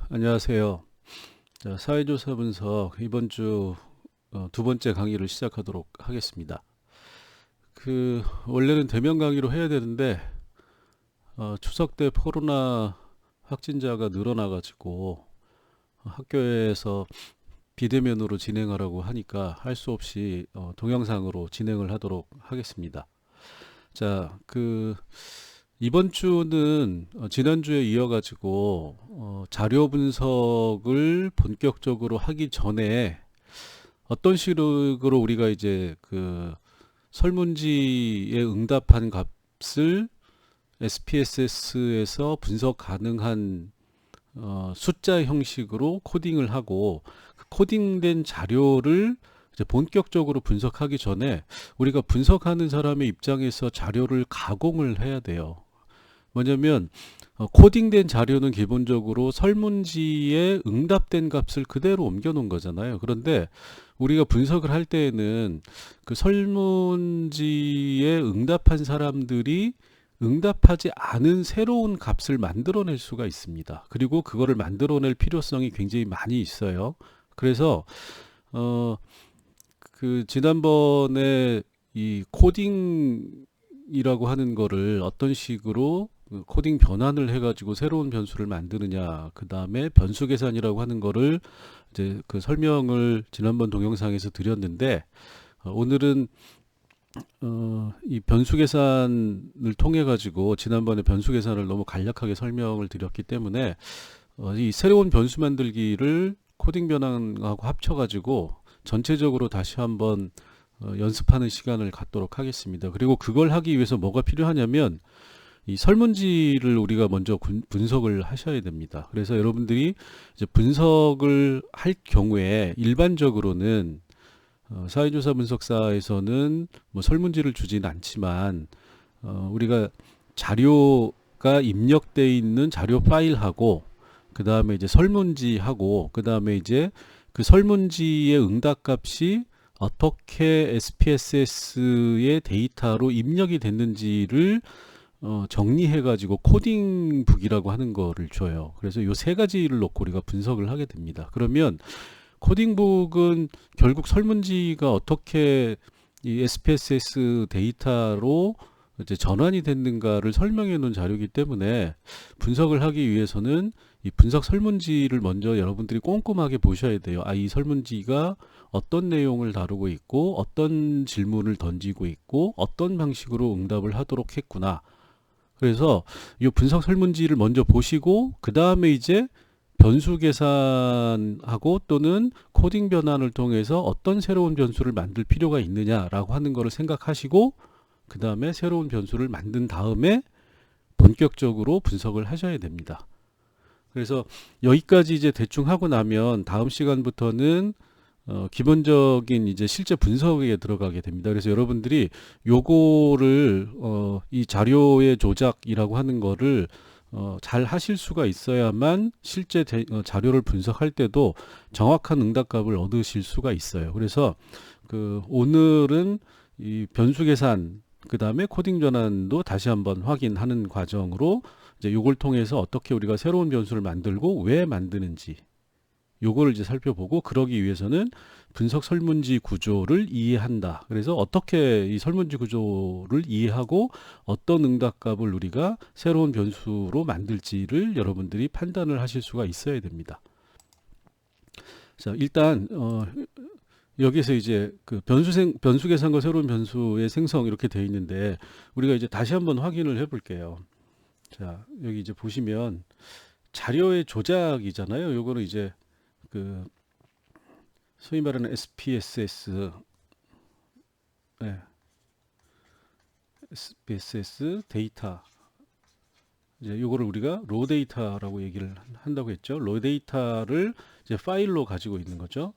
안녕하세요. 자, 사회조사 분석 이번 주 두 번째 강의를 시작하도록 하겠습니다. 원래는 대면 강의로 해야 되는데 추석 때 코로나 확진자가 늘어나가지고 학교에서 비대면으로 진행하라고 하니까 할 수 없이 동영상으로 진행을 하도록 하겠습니다. 자, 이번 주는 지난주에 이어가지고 자료 분석을 본격적으로 하기 전에 어떤 식으로 우리가 이제 설문지에 응답한 값을 SPSS에서 분석 가능한 숫자 형식으로 코딩을 하고 그 코딩된 자료를 이제 본격적으로 분석하기 전에 우리가 분석하는 사람의 입장에서 자료를 가공을 해야 돼요. 뭐냐면 코딩된 자료는 기본적으로 설문지에 응답된 값을 그대로 옮겨 놓은 거잖아요. 그런데 우리가 분석을 할 때에는 그 설문지에 응답한 사람들이 응답하지 않은 새로운 값을 만들어낼 수가 있습니다. 그리고 그거를 만들어낼 필요성이 굉장히 많이 있어요. 그래서 어, 지난번에 이 코딩이라고 하는 거를 어떤 식으로 코딩 변환을 해가지고 새로운 변수를 만드느냐, 그 다음에 변수 계산이라고 하는 거를 이제 그 설명을 지난번 동영상에서 드렸는데, 오늘은 이 변수 계산을 통해 가지고 지난번에 변수 계산을 너무 간략하게 설명을 드렸기 때문에 이 새로운 변수 만들기를 코딩 변환하고 합쳐 가지고 전체적으로 다시 한번 연습하는 시간을 갖도록 하겠습니다. 그리고 그걸 하기 위해서 뭐가 필요하냐면 이 설문지를 우리가 먼저 분석을 하셔야 됩니다. 그래서 여러분들이 이제 분석을 할 경우에 일반적으로는 사회조사 분석사에서는 뭐 설문지를 주진 않지만 우리가 자료가 입력되어 있는 자료 파일하고 그 다음에 이제 설문지하고 그 다음에 이제 그 설문지의 응답값이 어떻게 SPSS의 데이터로 입력이 됐는지를 정리해가지고 코딩북이라고 하는 거를 줘요. 그래서 요 세 가지를 놓고 우리가 분석을 하게 됩니다. 그러면 코딩북은 결국 설문지가 어떻게 이 SPSS 데이터로 이제 전환이 됐는가를 설명해 놓은 자료이기 때문에 분석을 하기 위해서는 이 분석 설문지를 먼저 여러분들이 꼼꼼하게 보셔야 돼요. 아, 이 설문지가 어떤 내용을 다루고 있고 어떤 질문을 던지고 있고 어떤 방식으로 응답을 하도록 했구나. 그래서 이 분석 설문지를 먼저 보시고 그 다음에 이제 변수 계산하고 또는 코딩 변환을 통해서 어떤 새로운 변수를 만들 필요가 있느냐라고 하는 거를 생각하시고 그 다음에 새로운 변수를 만든 다음에 본격적으로 분석을 하셔야 됩니다. 그래서 여기까지 이제 대충 하고 나면 다음 시간부터는 기본적인 이제 실제 분석에 들어가게 됩니다. 그래서 여러분들이 요거를 이 자료의 조작이라고 하는 거를 잘 하실 수가 있어야만 실제 자료를 분석할 때도 정확한 응답값을 얻으실 수가 있어요. 그래서 오늘은 이 변수 계산 그 다음에 코딩 전환도 다시 한번 확인하는 과정으로 이제 요걸 통해서 어떻게 우리가 새로운 변수를 만들고 왜 만드는지 요거를 이제 살펴보고 그러기 위해서는 분석 설문지 구조를 이해한다. 그래서 어떻게 이 설문지 구조를 이해하고 어떤 응답값을 우리가 새로운 변수로 만들지를 여러분들이 판단을 하실 수가 있어야 됩니다. 자, 일단 여기서 이제 변수 계산과 새로운 변수의 생성 이렇게 되어 있는데 우리가 이제 다시 한번 확인을 해 볼게요. 자, 여기 이제 보시면 자료의 조작이잖아요. 요거는 이제 그 소위 말하는 SPSS, 네, SPSS 데이터. 이제 요거를 우리가 로 데이터라고 얘기를 한다고 했죠. 로 데이터를 이제 파일로 가지고 있는 거죠.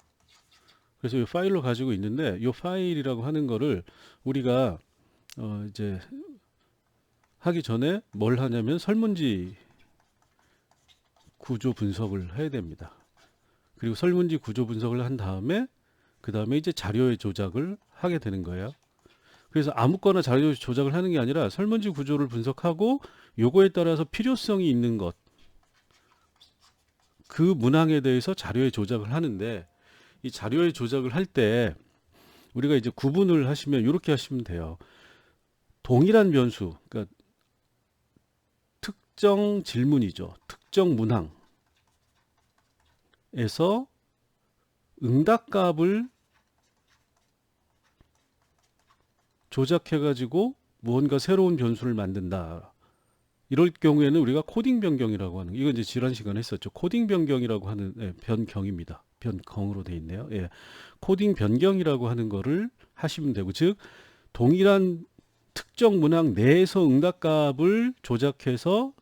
그래서 이 파일로 가지고 있는데 이 파일이라고 하는 거를 우리가 이제 하기 전에 뭘 하냐면 설문지 구조 분석을 해야 됩니다. 그리고 설문지 구조 분석을 한 다음에 그 다음에 이제 자료의 조작을 하게 되는 거예요. 그래서 아무거나 자료 조작을 하는 게 아니라 설문지 구조를 분석하고 요거에 따라서 필요성이 있는 것 그 문항에 대해서 자료의 조작을 하는데, 이 자료의 조작을 할 때 우리가 이제 구분을 하시면 이렇게 하시면 돼요. 동일한 변수, 그러니까 특정 질문이죠. 특정 문항에서 응답값을 조작해 가지고 무언가 새로운 변수를 만든다. 이럴 경우에는 우리가 코딩 변경이라고 하는, 이건 이제 지난 시간에 했었죠. 코딩 변경이라고 하는, 변경입니다. 변경으로 돼 있네요. 예. 코딩 변경이라고 하는 거를 하시면 되고, 즉 동일한 특정 문항 내에서 응답값을 조작해서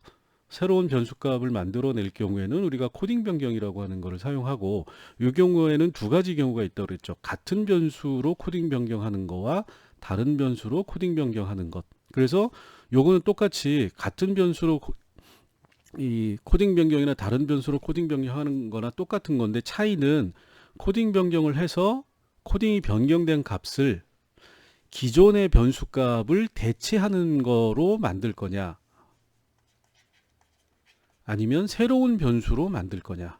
새로운 변수값을 만들어낼 경우에는 우리가 코딩 변경이라고 하는 것을 사용하고, 이 경우에는 두 가지 경우가 있다고 그랬죠. 같은 변수로 코딩 변경하는 거와 다른 변수로 코딩 변경하는 것. 그래서 요거는 똑같이 같은 변수로 이 코딩 변경이나 다른 변수로 코딩 변경하는 거나 똑같은 건데, 차이는 코딩 변경을 해서 코딩이 변경된 값을 기존의 변수 값을 대체하는 거로 만들 거냐, 아니면 새로운 변수로 만들 거냐,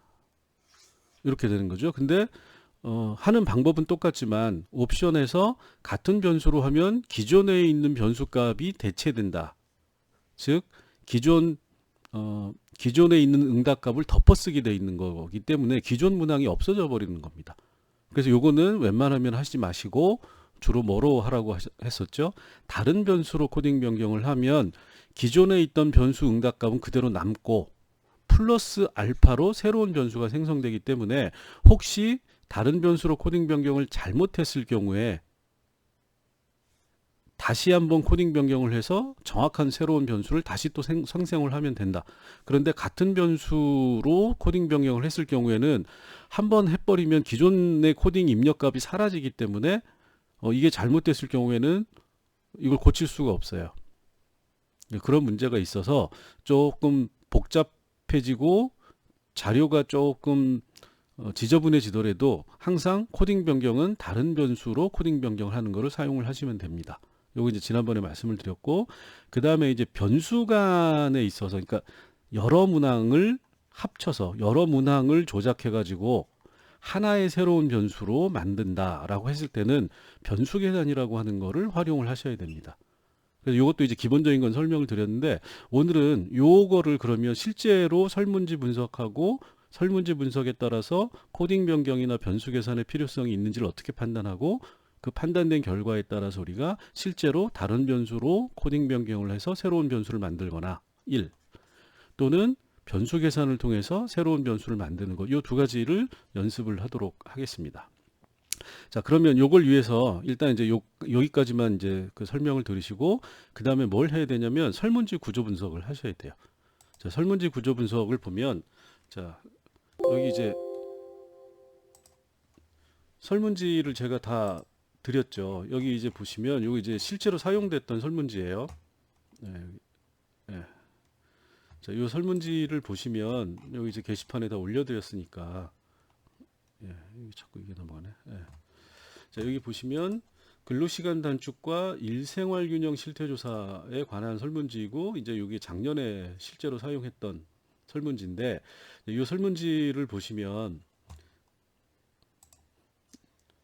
이렇게 되는 거죠. 근데 하는 방법은 똑같지만 옵션에서 같은 변수로 하면 기존에 있는 변수 값이 대체된다. 즉 기존에 있는 응답값을 덮어쓰게 돼 있는 거기 때문에 기존 문항이 없어져 버리는 겁니다. 그래서 요거는 웬만하면 하지 마시고 주로 뭐로 하라고 했었죠? 다른 변수로 코딩 변경을 하면 기존에 있던 변수 응답값은 그대로 남고 플러스 알파로 새로운 변수가 생성되기 때문에 혹시 다른 변수로 코딩 변경을 잘못했을 경우에 다시 한번 코딩 변경을 해서 정확한 새로운 변수를 다시 또 생성을 하면 된다. 그런데 같은 변수로 코딩 변경을 했을 경우에는 한번 해버리면 기존의 코딩 입력값이 사라지기 때문에 이게 잘못됐을 경우에는 이걸 고칠 수가 없어요. 그런 문제가 있어서 조금 복잡해지고 자료가 조금 지저분해지더라도 항상 코딩 변경은 다른 변수로 코딩 변경을 하는 것을 사용을 하시면 됩니다. 요거 이제 지난번에 말씀을 드렸고, 그 다음에 이제 변수 간에 있어서, 그러니까 여러 문항을 합쳐서 여러 문항을 조작해 가지고 하나의 새로운 변수로 만든다라고 했을 때는 변수 계산이라고 하는 거를 활용을 하셔야 됩니다. 그래서 이것도 이제 기본적인 건 설명을 드렸는데, 오늘은 요거를 그러면 실제로 설문지 분석하고 설문지 분석에 따라서 코딩 변경이나 변수 계산의 필요성이 있는지를 어떻게 판단하고, 그 판단된 결과에 따라서 우리가 실제로 다른 변수로 코딩 변경을 해서 새로운 변수를 만들거나 1, 또는 변수 계산을 통해서 새로운 변수를 만드는 것, 이 두 가지를 연습을 하도록 하겠습니다. 자, 그러면 요걸 위해서 일단 이제 여기까지만 이제 그 설명을 들으시고, 그 다음에 뭘 해야 되냐면 설문지 구조 분석을 하셔야 돼요. 자, 설문지 구조 분석을 보면, 자, 여기 이제 설문지를 제가 다 드렸죠. 여기 이제 보시면 여기 이제 실제로 사용됐던 설문지예요. 네, 네. 자, 이 설문지를 보시면 여기 이제 게시판에 다 올려드렸으니까, 예, 자꾸 이게 넘어가네. 예. 자, 여기 보시면 근로시간 단축과 일생활균형 실태조사에 관한 설문지이고, 이제 여기 작년에 실제로 사용했던 설문지인데, 이 설문지를 보시면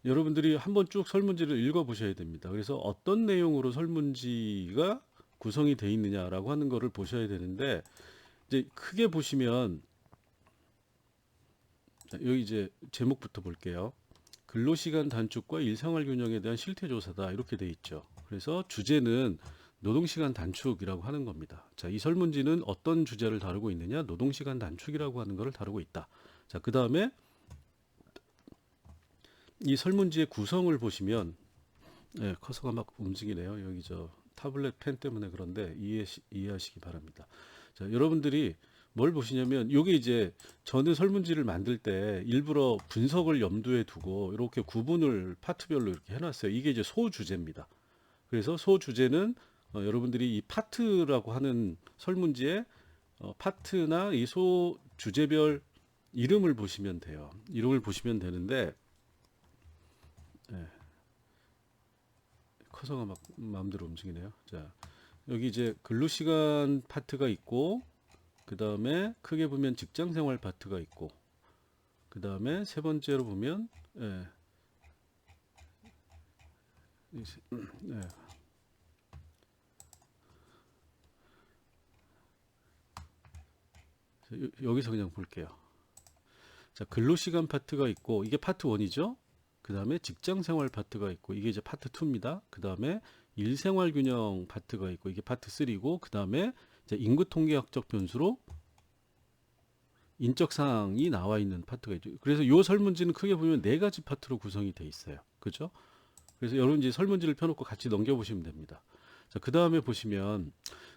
여러분들이 한번 쭉 설문지를 읽어 보셔야 됩니다. 그래서 어떤 내용으로 설문지가 구성이 되어 있느냐라고 하는 거를 보셔야 되는데, 이제 크게 보시면, 여기 이제 제목부터 볼게요. 근로시간 단축과 일생활 균형에 대한 실태조사다, 이렇게 돼 있죠. 그래서 주제는 노동시간 단축이라고 하는 겁니다. 자, 이 설문지는 어떤 주제를 다루고 있느냐? 노동시간 단축이라고 하는 것을 다루고 있다. 자, 그 다음에 이 설문지의 구성을 보시면, 네, 커서가 막 움직이네요. 여기 저 타블렛 펜 때문에 그런데 이해하시기 바랍니다. 자, 여러분들이 뭘 보시냐면, 요게 이제 저는 설문지를 만들 때 일부러 분석을 염두에 두고 이렇게 구분을 파트별로 이렇게 해놨어요. 이게 이제 소주제입니다. 그래서 소주제는 여러분들이 이 파트라고 하는 설문지에 파트나 이 소주제별 이름을 보시면 돼요. 이름을 보시면 되는데, 네, 커서가 막 마음대로 움직이네요. 자, 여기 이제 근로시간 파트가 있고, 그 다음에 크게 보면 직장생활 파트가 있고, 그 다음에 세 번째로 보면 예, 예, 여기서 그냥 볼게요. 자, 근로시간 파트가 있고 이게 파트 1이죠. 그 다음에 직장생활 파트가 있고 이게 이제 파트 2입니다. 그 다음에 일생활균형 파트가 있고 이게 파트 3고 그 다음에 이제 인구통계학적 변수로 인적사항이 나와 있는 파트가 있죠. 그래서 이 설문지는 크게 보면 네 가지 파트로 구성이 돼 있어요. 그죠? 그래서 여러분 이제 설문지를 펴놓고 같이 넘겨보시면 됩니다. 자, 그 다음에 보시면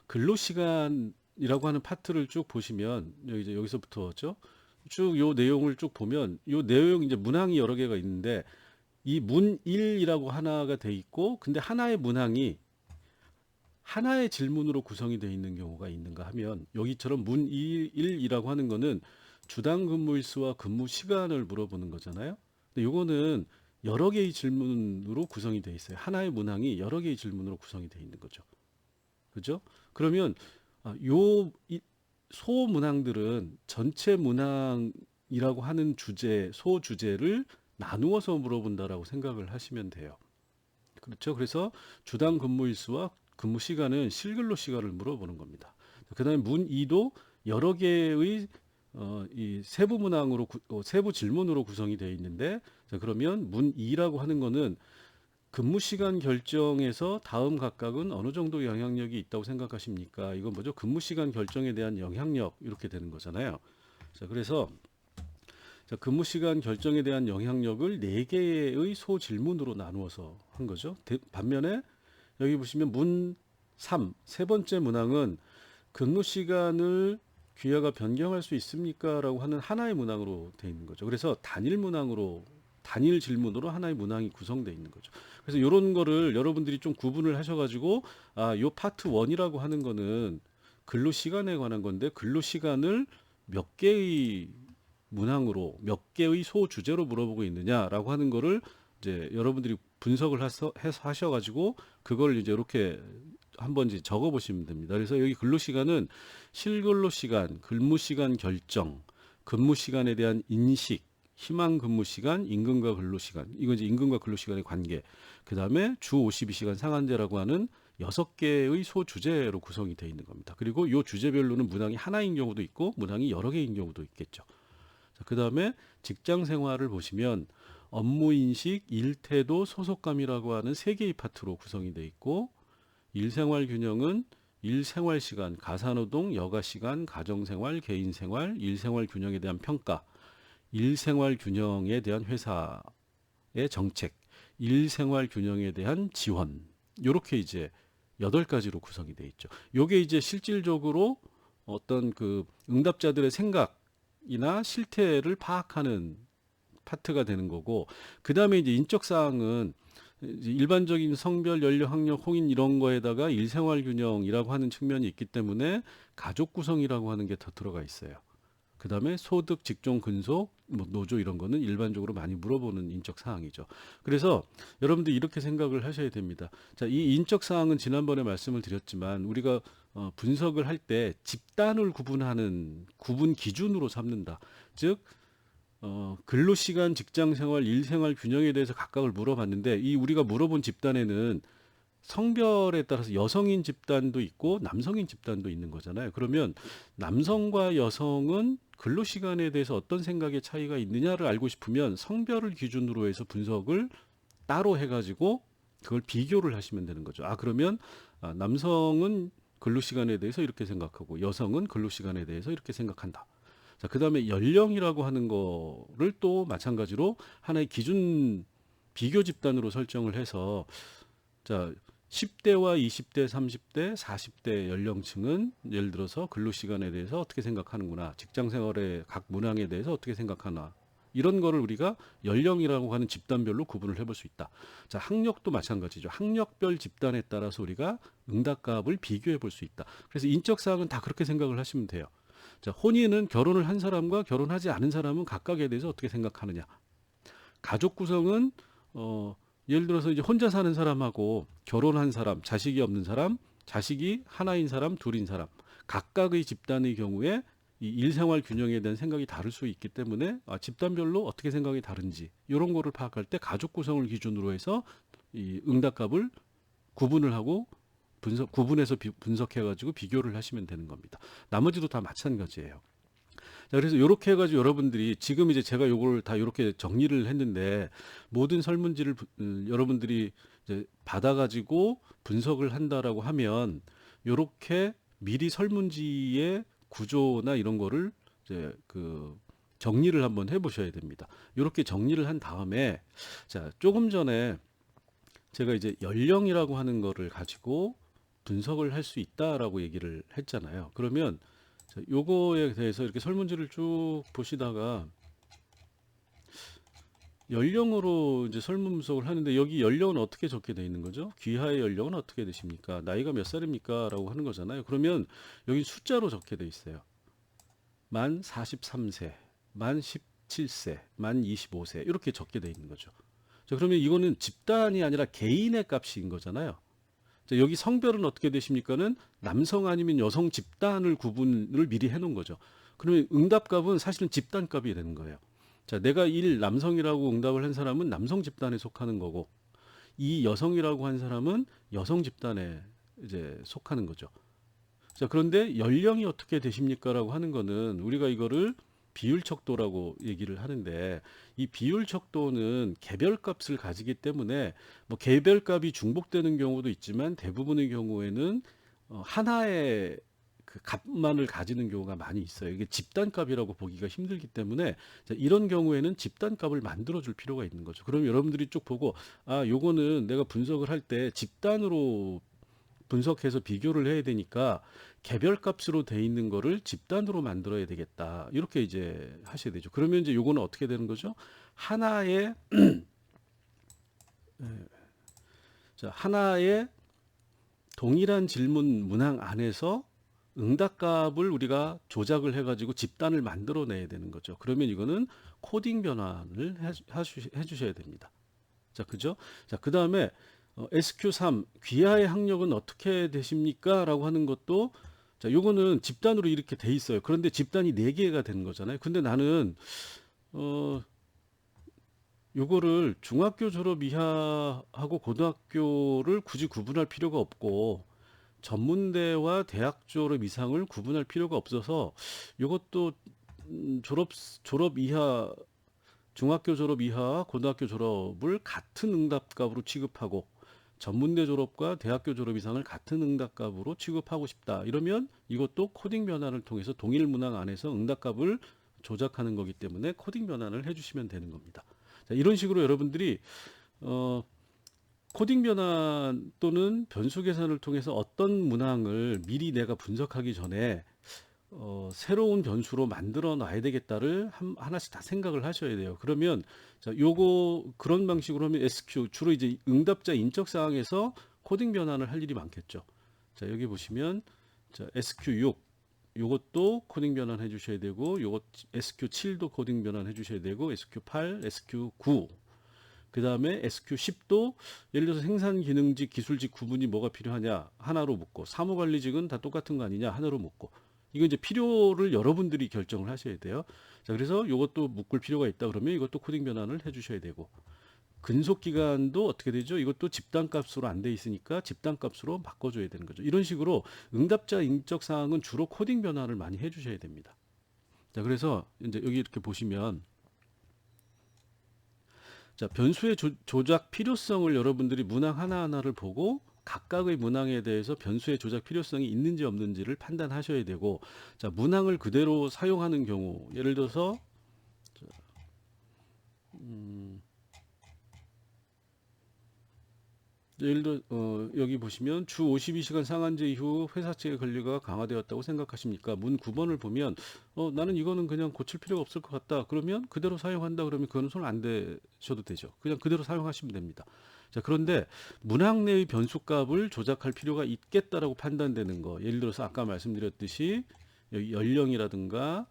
근로시간이라고 하는 파트를 쭉 보시면 여기 이제 여기서부터죠. 쭉 요 내용을 쭉 보면 요 내용 이제 문항이 여러 개가 있는데 이 문 1이라고 하나가 돼 있고 근데 하나의 문항이 하나의 질문으로 구성이 되어 있는 경우가 있는가 하면 여기처럼 문 1이라고 하는 거는 주당 근무일수와 근무 시간을 물어보는 거잖아요. 근데 요거는 여러 개의 질문으로 구성이 되어 있어요. 하나의 문항이 여러 개의 질문으로 구성이 되어 있는 거죠. 그죠? 그러면 소문항들은 전체 문항이라고 하는 주제, 소주제를 나누어서 물어본다라고 생각을 하시면 돼요. 그렇죠? 그래서 주당 근무일수와 근무 시간은 실근로 시간을 물어보는 겁니다. 그다음에 문 2도 여러 개의 이 세부 문항으로 세부 질문으로 구성이 되어 있는데 자, 그러면 문 2라고 하는 거는 근무 시간 결정에서 다음 각각은 어느 정도 영향력이 있다고 생각하십니까? 이건 뭐죠? 근무 시간 결정에 대한 영향력 이렇게 되는 거잖아요. 자, 그래서 자, 근무 시간 결정에 대한 영향력을 네 개의 소질문으로 나누어서 한 거죠. 반면에 여기 보시면 문 3, 세 번째 문항은 근무 시간을 귀하가 변경할 수 있습니까? 라고 하는 하나의 문항으로 되어 있는 거죠. 그래서 단일 질문으로 하나의 문항이 구성되어 있는 거죠. 그래서 이런 거를 여러분들이 좀 구분을 하셔가지고 요 파트 1이라고 하는 거는 근로 시간에 관한 건데 근로 시간을 몇 개의 문항으로 몇 개의 소주제로 물어보고 있느냐라고 하는 거를 이제 여러분들이 분석을 해서 하셔가지고 그걸 이제 이렇게 한번 이제 적어 보시면 됩니다. 그래서 여기 근로 시간은 실근로 시간, 근무 시간 결정, 근무 시간에 대한 인식, 희망 근무 시간, 임금과 근로 시간. 이건 이제 임금과 근로 시간의 관계. 그다음에 주 52시간 상한제라고 하는 6개의 소주제로 구성이 되어 있는 겁니다. 그리고 이 주제별로는 문항이 하나인 경우도 있고 문항이 여러 개인 경우도 있겠죠. 그다음에 직장 생활을 보시면 업무 인식, 일태도, 소속감이라고 하는 세 개의 파트로 구성이 되어 있고 일생활 균형은 일생활 시간, 가사노동, 여가 시간, 가정생활, 개인생활, 일생활 균형에 대한 평가, 일생활 균형에 대한 회사의 정책, 일생활 균형에 대한 지원. 요렇게 이제 8가지로 구성이 되어 있죠. 요게 이제 실질적으로 어떤 그 응답자들의 생각이나 실태를 파악하는 파트가 되는 거고 그다음에 이제 인적 사항은 일반적인 성별, 연령, 학력, 홍인 이런 거에다가 일생활 균형이라고 하는 측면이 있기 때문에 가족 구성이라고 하는 게 더 들어가 있어요. 그다음에 소득, 직종, 근속, 뭐 노조 이런 거는 일반적으로 많이 물어보는 인적 사항이죠. 그래서 여러분들 이렇게 생각을 하셔야 됩니다. 자, 이 인적 사항은 지난번에 말씀을 드렸지만 우리가 분석을 할 때 집단을 구분하는 구분 기준으로 삼는다. 즉 근로시간, 직장생활, 일생활 균형에 대해서 각각을 물어봤는데 이 우리가 물어본 집단에는 성별에 따라서 여성인 집단도 있고 남성인 집단도 있는 거잖아요. 그러면 남성과 여성은 근로시간에 대해서 어떤 생각의 차이가 있느냐를 알고 싶으면 성별을 기준으로 해서 분석을 따로 해가지고 그걸 비교를 하시면 되는 거죠. 그러면 남성은 근로시간에 대해서 이렇게 생각하고 여성은 근로시간에 대해서 이렇게 생각한다. 자, 그 다음에 연령이라고 하는 거를 또 마찬가지로 하나의 기준 비교 집단으로 설정을 해서 자, 10대와 20대, 30대, 40대 연령층은 예를 들어서 근로시간에 대해서 어떻게 생각하는구나. 직장생활의 각 문항에 대해서 어떻게 생각하나. 이런 거를 우리가 연령이라고 하는 집단별로 구분을 해볼 수 있다. 자, 학력도 마찬가지죠. 학력별 집단에 따라서 우리가 응답값을 비교해 볼 수 있다. 그래서 인적 사항은 다 그렇게 생각을 하시면 돼요. 자, 혼인은 결혼을 한 사람과 결혼하지 않은 사람은 각각에 대해서 어떻게 생각하느냐. 가족 구성은 예를 들어서 이제 혼자 사는 사람하고 결혼한 사람, 자식이 없는 사람, 자식이 하나인 사람, 둘인 사람, 각각의 집단의 경우에 이 일생활 균형에 대한 생각이 다를 수 있기 때문에 집단별로 어떻게 생각이 다른지 이런 거를 파악할 때 가족 구성을 기준으로 해서 이 응답값을 구분을 하고 구분해서 분석해가지고 비교를 하시면 되는 겁니다. 나머지도 다 마찬가지예요. 자, 그래서 이렇게 해가지고 여러분들이 지금 이제 제가 요걸 다 이렇게 정리를 했는데 모든 설문지를 여러분들이 이제 받아가지고 분석을 한다라고 하면 요렇게 미리 설문지의 구조나 이런 거를 이제 그 정리를 한번 해보셔야 됩니다. 이렇게 정리를 한 다음에 자, 조금 전에 제가 이제 연령이라고 하는 거를 가지고 분석을 할 수 있다라고 얘기를 했잖아요. 그러면 자, 요거에 대해서 이렇게 설문지를 쭉 보시다가 연령으로 이제 설문 분석을 하는데 여기 연령은 어떻게 적게 돼 있는 거죠? 귀하의 연령은 어떻게 되십니까? 나이가 몇 살입니까? 라고 하는 거잖아요. 그러면 여기 숫자로 적게 돼 있어요. 만 43세, 만 17세, 만 25세 이렇게 적게 돼 있는 거죠. 자, 그러면 이거는 집단이 아니라 개인의 값인 거잖아요. 자, 여기 성별은 어떻게 되십니까는 남성 아니면 여성 집단을 구분을 미리 해놓은 거죠. 그러면 응답값은 사실은 집단값이 되는 거예요. 자, 내가 1 남성이라고 응답을 한 사람은 남성 집단에 속하는 거고, 이 여성이라고 한 사람은 여성 집단에 이제 속하는 거죠. 자, 그런데 연령이 어떻게 되십니까라고 하는 거는 우리가 이거를 비율척도라고 얘기를 하는데 이 비율척도는 개별값을 가지기 때문에 뭐 개별값이 중복되는 경우도 있지만 대부분의 경우에는 하나의 그 값만을 가지는 경우가 많이 있어요. 이게 집단값이라고 보기가 힘들기 때문에 자, 이런 경우에는 집단값을 만들어 줄 필요가 있는 거죠. 그럼 여러분들이 쭉 보고 요거는 내가 분석을 할 때 집단으로 분석해서 비교를 해야 되니까 개별값으로 돼 있는 거를 집단으로 만들어야 되겠다. 이렇게 이제 하셔야 되죠. 그러면 이제 요거는 어떻게 되는 거죠? 하나의 자, 하나의 동일한 질문 문항 안에서 응답값을 우리가 조작을 해가지고 집단을 만들어내야 되는 거죠. 그러면 이거는 코딩 변환을 해주셔야 됩니다. 자, 그죠? 자, 그 다음에 SQ3 귀하의 학력은 어떻게 되십니까? 라고 하는 것도 자, 요거는 집단으로 이렇게 돼 있어요. 그런데 집단이 4개가 되는 거잖아요. 근데 나는 요거를 중학교 졸업 이하하고 고등학교를 굳이 구분할 필요가 없고 전문대와 대학 졸업 이상을 구분할 필요가 없어서 요것도 졸업 이하 중학교 졸업 이하 고등학교 졸업을 같은 응답값으로 취급하고 전문대 졸업과 대학교 졸업 이상을 같은 응답값으로 취급하고 싶다. 이러면 이것도 코딩 변환을 통해서 동일 문항 안에서 응답값을 조작하는 거기 때문에 코딩 변환을 해주시면 되는 겁니다. 자, 이런 식으로 여러분들이 코딩 변환 또는 변수 계산을 통해서 어떤 문항을 미리 내가 분석하기 전에 새로운 변수로 만들어 놔야 되겠다를 하나씩 다 생각을 하셔야 돼요. 그러면 자, 요거 그런 방식으로 하면 SQ 주로 이제 응답자 인적 사항에서 코딩 변환을 할 일이 많겠죠. 자, 여기 보시면 자, SQ6 요것도 코딩 변환 해 주셔야 되고 요것 SQ7도 코딩 변환 해 주셔야 되고 SQ8, SQ9 그 다음에 SQ10도 예를 들어서 생산기능직, 기술직 구분이 뭐가 필요하냐 하나로 묶고 사무관리직은 다 똑같은 거 아니냐 하나로 묶고 이거 이제 필요를 여러분들이 결정을 하셔야 돼요. 자, 그래서 이것도 묶을 필요가 있다 그러면 이것도 코딩 변환을 해 주셔야 되고 근속 기간도 어떻게 되죠? 이것도 집단값으로 안 돼 있으니까 집단값으로 바꿔줘야 되는 거죠. 이런 식으로 응답자 인적 사항은 주로 코딩 변환을 많이 해 주셔야 됩니다. 자, 그래서 이제 여기 이렇게 보시면 자, 변수의 조작 필요성을 여러분들이 문항 하나하나를 보고 각각의 문항에 대해서 변수의 조작 필요성이 있는지 없는지를 판단하셔야 되고 자, 문항을 그대로 사용하는 경우 예를 들어서 예를 들어 여기 보시면 주 52시간 상한제 이후 회사 측의 권리가 강화되었다고 생각하십니까? 문 9번을 보면 나는 이거는 그냥 고칠 필요가 없을 것 같다. 그러면 그대로 사용한다 그러면 그거는 손 안 대셔도 되죠. 그냥 그대로 사용하시면 됩니다. 자, 그런데 문항 내의 변수값을 조작할 필요가 있겠다라고 판단되는 거. 예를 들어서 아까 말씀드렸듯이 여기 연령이라든가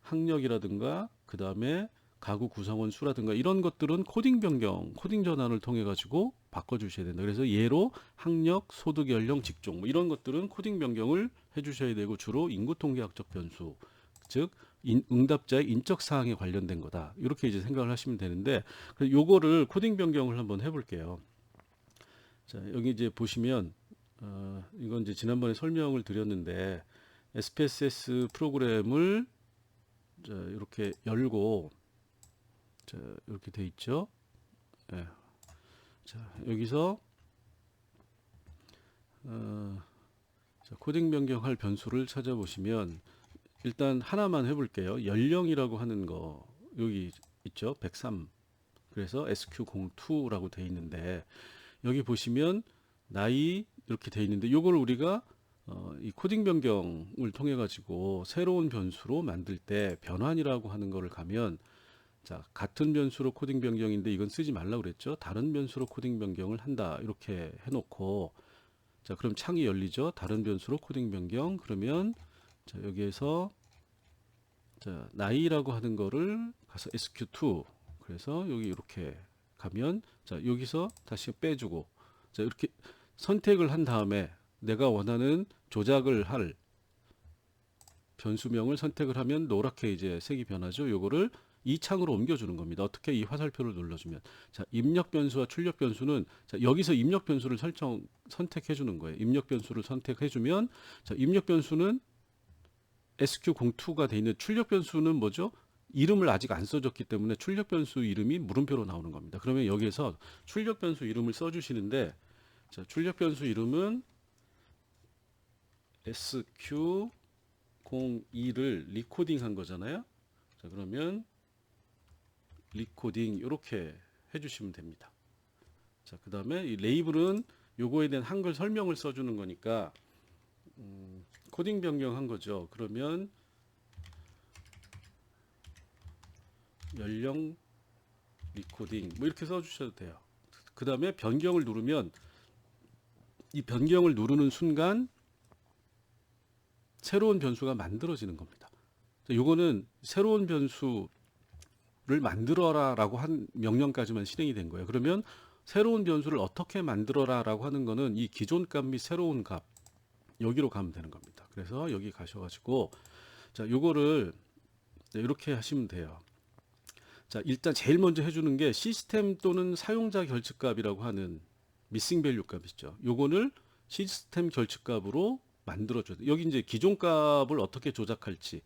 학력이라든가 그다음에 가구 구성원 수라든가 이런 것들은 코딩 변경, 코딩 전환을 통해 가지고 바꿔 주셔야 된다. 그래서 예로 학력, 소득, 연령, 직종 뭐 이런 것들은 코딩 변경을 해주셔야 되고 주로 인구통계학적 변수, 즉 응답자의 인적 사항에 관련된 거다. 이렇게 이제 생각을 하시면 되는데 요거를 코딩 변경을 한번 해볼게요. 자, 여기 이제 보시면 이건 이제 지난번에 설명을 드렸는데 SPSS 프로그램을 자, 이렇게 열고 자, 이렇게 돼 있죠. 예. 자, 여기서 자, 코딩 변경할 변수를 찾아보시면 일단 하나만 해볼게요. 연령이라고 하는 거 여기 있죠. 103. 그래서 SQ02라고 돼 있는데 여기 보시면 나이 이렇게 돼 있는데 요걸 우리가 이 코딩 변경을 통해 가지고 새로운 변수로 만들 때 변환이라고 하는 거를 가면 자, 같은 변수로 코딩 변경인데 이건 쓰지 말라고 그랬죠. 다른 변수로 코딩 변경을 한다. 이렇게 해 놓고 자, 그럼 창이 열리죠. 다른 변수로 코딩 변경. 그러면 자, 여기에서 자, 나이라고 하는 거를 가서 SQ2. 그래서 여기 이렇게 가면 자, 여기서 다시 빼주고 자, 이렇게 선택을 한 다음에 내가 원하는 조작을 할 변수명을 선택을 하면 노랗게 이제 색이 변하죠. 요거를 이 창으로 옮겨주는 겁니다. 어떻게 이 화살표를 눌러주면 자 입력 변수와 출력 변수는 자 여기서 입력 변수를 선택해 주는 거예요. 입력 변수를 선택해 주면 자 입력 변수는 SQ02가 돼 있는 출력 변수는 뭐죠? 이름을 아직 안 써줬기 때문에 출력 변수 이름이 물음표로 나오는 겁니다. 그러면 여기에서 출력 변수 이름을 써주시는데 자 출력 변수 이름은 SQ02를 리코딩 한 거잖아요. 자 그러면 리코딩 이렇게 해주시면 됩니다. 자, 그 다음에 이 레이블은 요거에 대한 한글 설명을 써주는 거니까 코딩 변경한 거죠. 그러면 연령 리코딩 뭐 이렇게 써주셔도 돼요. 그 다음에 변경을 누르면 이 변경을 누르는 순간 새로운 변수가 만들어지는 겁니다. 요거는 새로운 변수 를 만들어라 라고 한 명령까지만 실행이 된 거예요. 그러면 새로운 변수를 어떻게 만들어라 라고 하는 거는 이 기존 값 및 새로운 값 여기로 가면 되는 겁니다. 그래서 여기 가셔가지고 자 요거를 이렇게 하시면 돼요. 자 일단 제일 먼저 해주는 게 시스템 또는 사용자 결측값이라고 하는 미싱 밸류 값이죠. 요거를 시스템 결측값으로 만들어줘야 돼. 여기 이제 기존 값을 어떻게 조작할지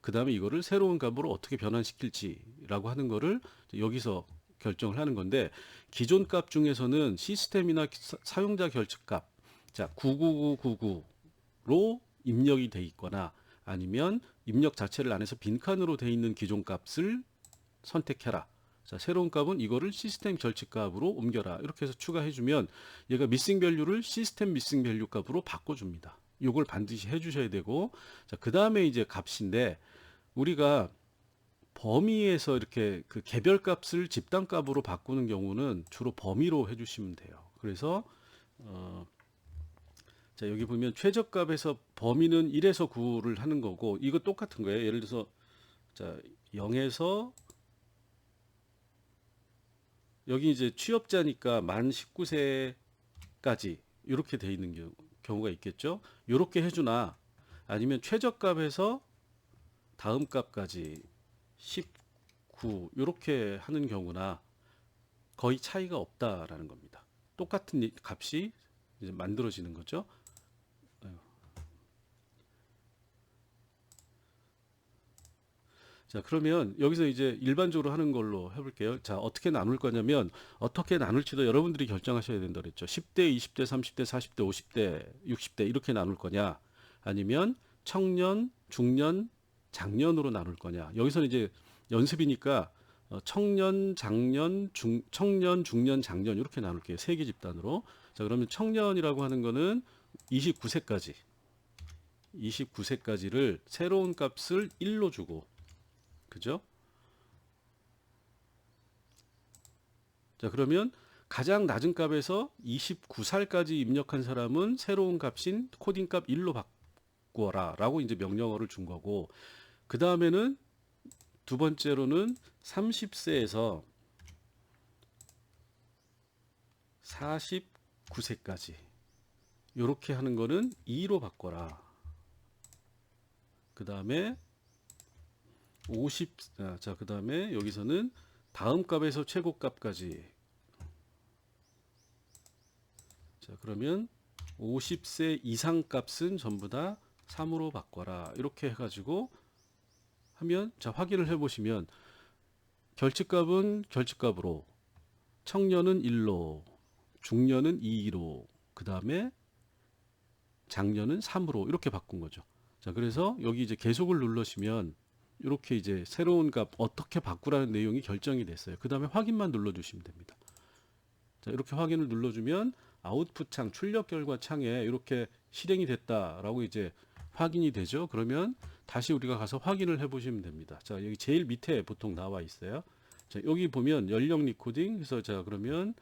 그 다음에 이거를 새로운 값으로 어떻게 변환시킬지라고 하는 거를 여기서 결정을 하는 건데 기존 값 중에서는 시스템이나 사용자 결측값 자 99999로 입력이 돼 있거나 아니면 입력 자체를 안에서 빈칸으로 돼 있는 기존 값을 선택해라. 자 새로운 값은 이거를 시스템 결측값으로 옮겨라. 이렇게 해서 추가해 주면 얘가 미싱 밸류를 시스템 미싱 밸류 값으로 바꿔줍니다. 이걸 반드시 해주셔야 되고 자 그 다음에 이제 값인데 우리가 범위에서 이렇게 그 개별 값을 집단 값으로 바꾸는 경우는 주로 범위로 해주시면 돼요. 그래서 자 여기 보면 최저값에서 범위는 1에서 9를 하는 거고 이거 똑같은 거예요. 예를 들어서 자 0에서 여기 이제 취업자니까 만 19세까지 이렇게 돼 있는 경우가 있겠죠. 이렇게 해주나 아니면 최저값에서 다음 값까지 19 이렇게 하는 경우나 거의 차이가 없다라는 겁니다. 똑같은 값이 이제 만들어지는 거죠. 자 그러면 여기서 이제 일반적으로 하는 걸로 해볼게요. 자 어떻게 나눌 거냐면 어떻게 나눌지도 여러분들이 결정하셔야 된다 그랬죠. 10대, 20대, 30대, 40대, 50대, 60대 이렇게 나눌 거냐 아니면 청년, 중년, 장년으로 나눌 거냐. 여기서는 이제 연습이니까 청년, 중년, 장년 이렇게 나눌게요. 세 개 집단으로. 자 그러면 청년이라고 하는 거는 29세까지를 새로운 값을 1로 주고 그죠? 자 그러면 가장 낮은 값에서 29살까지 입력한 사람은 새로운 값인 코딩 값 1로 바꾸어라 라고 이제 명령어를 준 거고 그 다음에는 두 번째로는 30세에서 49세까지 이렇게 하는 거는 2로 바꿔라. 그 다음에 50, 자, 그 다음에 여기서는 다음 값에서 최고 값까지. 자, 그러면 50세 이상 값은 전부 다 3으로 바꿔라. 이렇게 해가지고 하면, 자, 확인을 해보시면, 결집값은 결집값으로, 청년은 1로, 중년은 2로, 그 다음에 장년은 3으로 이렇게 바꾼 거죠. 자, 그래서 여기 이제 계속을 누르시면 이렇게 이제 새로운 값 어떻게 바꾸라는 내용이 결정이 됐어요. 그 다음에 확인만 눌러주시면 됩니다. 자, 이렇게 확인을 눌러주면 아웃풋 창, 출력 결과 창에 이렇게 실행이 됐다라고 이제 확인이 되죠. 그러면 다시 우리가 가서 확인을 해보시면 됩니다. 자, 여기 제일 밑에 보통 나와 있어요. 자, 여기 보면 연령 리코딩 해서, 자, 그러면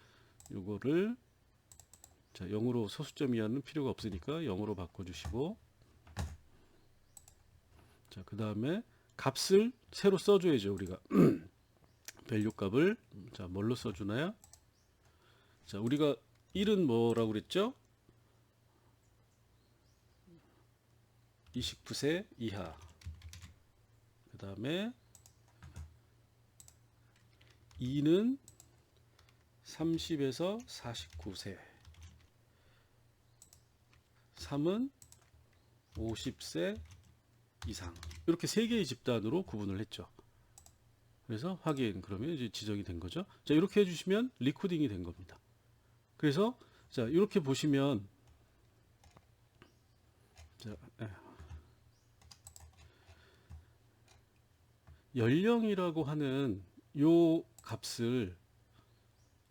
요거를, 자, 0으로 소수점 이하는 필요가 없으니까 0으로 바꿔주시고, 자, 그 다음에 값을 새로 써줘야죠. 우리가 밸류 값을, 자, 뭘로 써주나요? 자, 우리가 1은 뭐라고 그랬죠? 29세 이하. 그 다음에 2는 30에서 49세. 3은 50세 이상. 이렇게 세 개의 집단으로 구분을 했죠. 그래서 확인, 그러면 이제 지정이 된 거죠. 자, 이렇게 해주시면 리코딩이 된 겁니다. 그래서, 자, 이렇게 보시면, 자, 연령이라고 하는 요 값을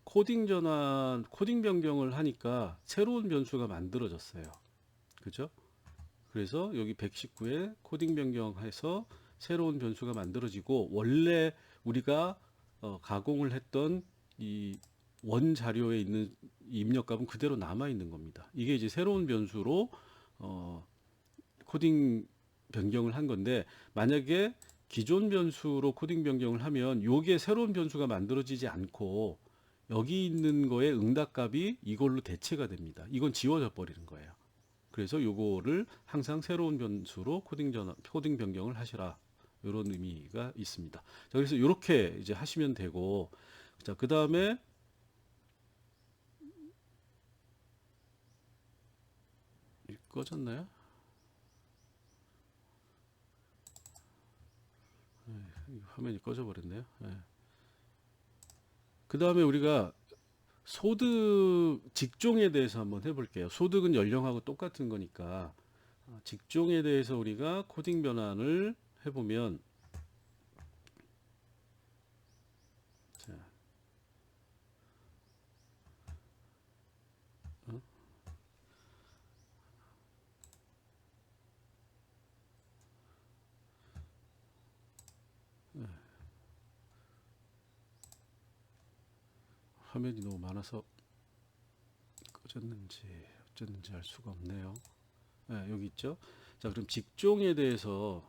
코딩 전환, 코딩 변경을 하니까 새로운 변수가 만들어졌어요. 그죠? 그래서 여기 119에 코딩 변경해서 새로운 변수가 만들어지고, 원래 우리가 가공을 했던 이 원 자료에 있는 입력값은 그대로 남아 있는 겁니다. 이게 이제 새로운 변수로 코딩 변경을 한 건데, 만약에 기존 변수로 코딩 변경을 하면 요게 새로운 변수가 만들어지지 않고 여기 있는 거에 응답값이 이걸로 대체가 됩니다. 이건 지워져 버리는 거예요. 그래서 요거를 항상 새로운 변수로 코딩 변경을 하시라. 이런 의미가 있습니다. 자, 그래서 이렇게 이제 하시면 되고, 자, 그 다음에 꺼졌나요? 화면이 꺼져 버렸네요. 네. 그 다음에 우리가 소득 직종에 대해서 한번 해볼게요. 소득은 연령하고 똑같은 거니까 직종에 대해서 우리가 코딩 변환을 해보면, 자, 화면이 너무 많아서 꺼졌는지 어쨌는지 알 수가 없네요. 네, 여기 있죠. 자, 그럼 직종에 대해서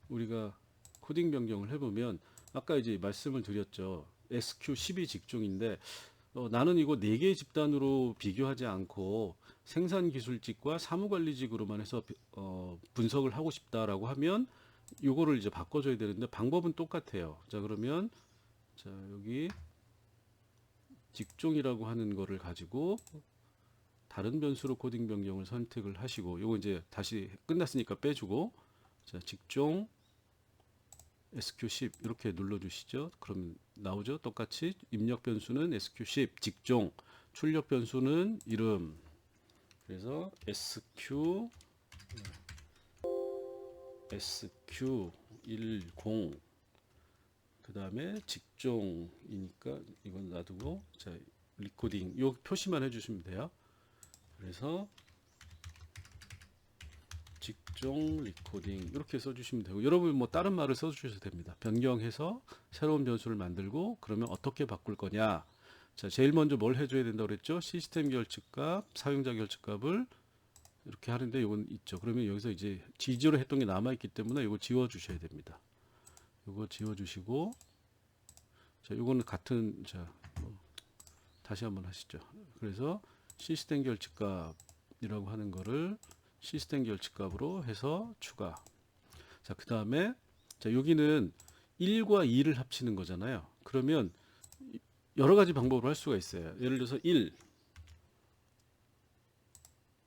우리가 코딩 변경을 해보면, 아까 이제 말씀을 드렸죠. SQ12 직종인데, 나는 이거 4개의 집단으로 비교하지 않고 생산기술직과 사무관리직으로만 해서 분석을 하고 싶다라고 하면 요거를 이제 바꿔줘야 되는데, 방법은 똑같아요. 자, 그러면, 자, 여기 직종이라고 하는 거를 가지고 다른 변수로 코딩 변경을 선택을 하시고, 요거 이제 다시 끝났으니까 빼주고, 자, 직종 SQ10 이렇게 눌러주시죠. 그러면 나오죠. 똑같이 입력 변수는 SQ10, 직종, 출력 변수는 이름. 그래서 SQ10 그 다음에 직종이니까 이건 놔두고, 자, 리코딩 요 표시만 해주시면 돼요. 그래서 직종 리코딩 이렇게 써주시면 되고, 여러분 뭐 다른 말을 써주셔도 됩니다. 변경해서 새로운 변수를 만들고, 그러면 어떻게 바꿀 거냐. 자, 제일 먼저 뭘 해줘야 된다고 그랬죠? 시스템 결집값, 사용자 결집값을 이렇게 하는데 이건 있죠. 그러면 여기서 이제 지지로 했던 게 남아있기 때문에 이거 지워주셔야 됩니다. 이거 지워주시고, 자, 이거는 같은, 자, 다시 한번 하시죠. 그래서 시스템 결집값이라고 하는 거를 시스템 결집값으로 해서 추가. 자, 그 다음에 자, 여기는 1과 2를 합치는 거잖아요. 그러면 여러 가지 방법으로 할 수가 있어요. 예를 들어서 1은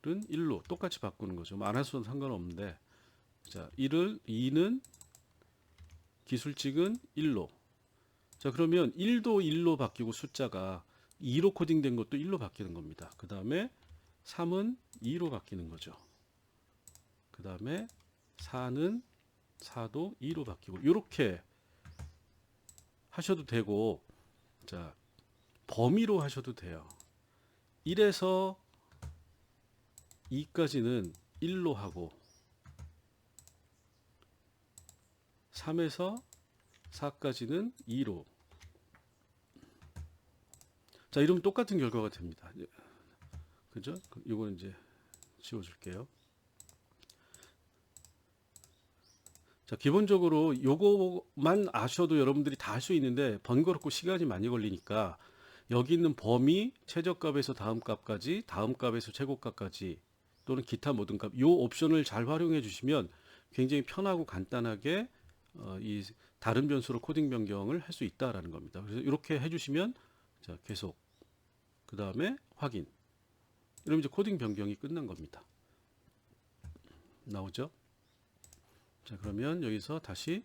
1로 똑같이 바꾸는 거죠. 뭐 안 할 수는 상관없는데, 자, 2는 기술칙은 1로. 자, 그러면 1도 1로 바뀌고 숫자가 2로 코딩된 것도 1로 바뀌는 겁니다. 그 다음에 3은 2로 바뀌는 거죠. 그 다음에 4도 2로 바뀌고, 이렇게 하셔도 되고, 자, 범위로 하셔도 돼요. 1에서 2까지는 1로 하고, 3에서 4까지는 2로. 자, 이러면 똑같은 결과가 됩니다. 그죠? 이거는 이제 지워줄게요. 자, 기본적으로 요거만 아셔도 여러분들이 다 할 수 있는데 번거롭고 시간이 많이 걸리니까 여기 있는 범위, 최저값에서 다음값까지, 다음값에서 최고값까지 또는 기타 모든 값, 요 옵션을 잘 활용해 주시면 굉장히 편하고 간단하게 이 다른 변수로 코딩 변경을 할 수 있다라는 겁니다. 그래서 이렇게 해주시면 자, 계속 그 다음에 확인. 이러면 이제 코딩 변경이 끝난 겁니다. 나오죠? 자, 그러면 여기서 다시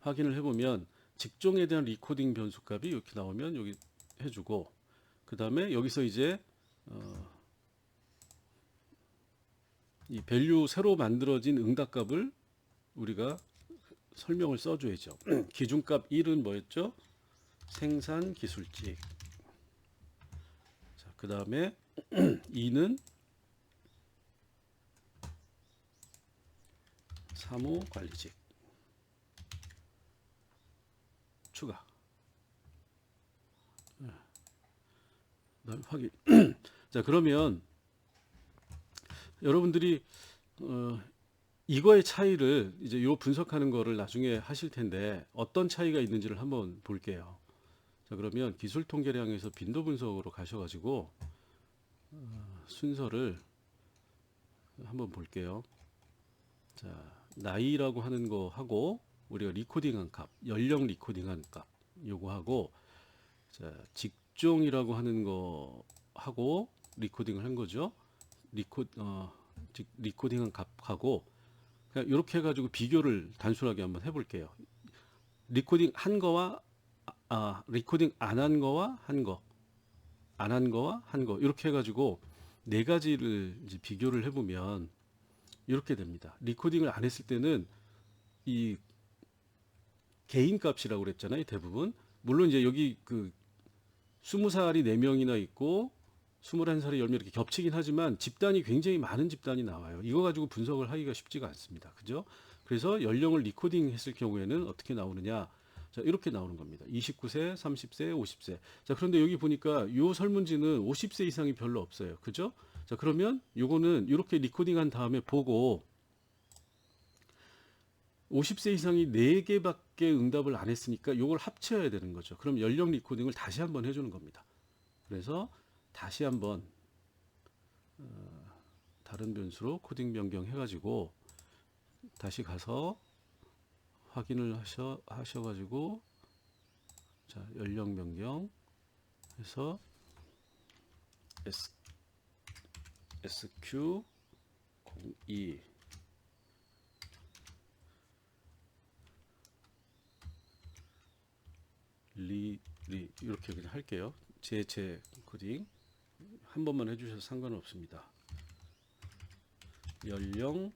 확인을 해보면 직종에 대한 리코딩 변수값이 이렇게 나오면 여기 해주고, 그 다음에 여기서 이제 이 밸류 새로 만들어진 응답값을 우리가 설명을 써줘야죠. 기준값 1은 뭐였죠? 생산 기술직. 자, 그 다음에 2는 사무 관리직. 추가. 확인. 자, 그러면 여러분들이 이거의 차이를 이제 요 분석하는 거를 나중에 하실 텐데 어떤 차이가 있는지를 한번 볼게요. 자, 그러면 기술 통계량에서 빈도 분석으로 가셔가지고 순서를 한번 볼게요. 자, 나이라고 하는 거 하고 우리가 리코딩한 값, 연령 리코딩한 값 요거 하고, 자, 직종이라고 하는 거 하고 리코딩을 한 거죠. 리코딩한 값하고 그냥 이렇게 해가지고 비교를 단순하게 한번 해볼게요. 리코딩 한 거와 리코딩 안 한 거와 한 거, 안 한 거와 한 거 이렇게 해가지고 네 가지를 이제 비교를 해보면 이렇게 됩니다. 리코딩을 안 했을 때는 이 개인 값이라고 그랬잖아요. 대부분. 물론 이제 여기 그 20살이 4명이나 있고 21살이 10명 이렇게 겹치긴 하지만 집단이 굉장히 많은 집단이 나와요. 이거 가지고 분석을 하기가 쉽지가 않습니다. 그죠? 그래서 연령을 리코딩 했을 경우에는 어떻게 나오느냐? 자, 이렇게 나오는 겁니다. 29세, 30세, 50세. 자, 그런데 여기 보니까 요 설문지는 50세 이상이 별로 없어요. 그죠? 자, 그러면 요거는 이렇게 리코딩한 다음에 보고 50세 이상이 4개밖에 응답을 안 했으니까 요걸 합쳐야 되는 거죠. 그럼 연령 리코딩을 다시 한번 해주는 겁니다. 그래서 다시 한번 다른 변수로 코딩 변경 해가지고 다시 가서 확인을 하셔가지고 자, 연령 변경 해서 SQ02 이렇게 그냥 할게요. 제 코딩 한 번만 해주셔도 상관없습니다. 연령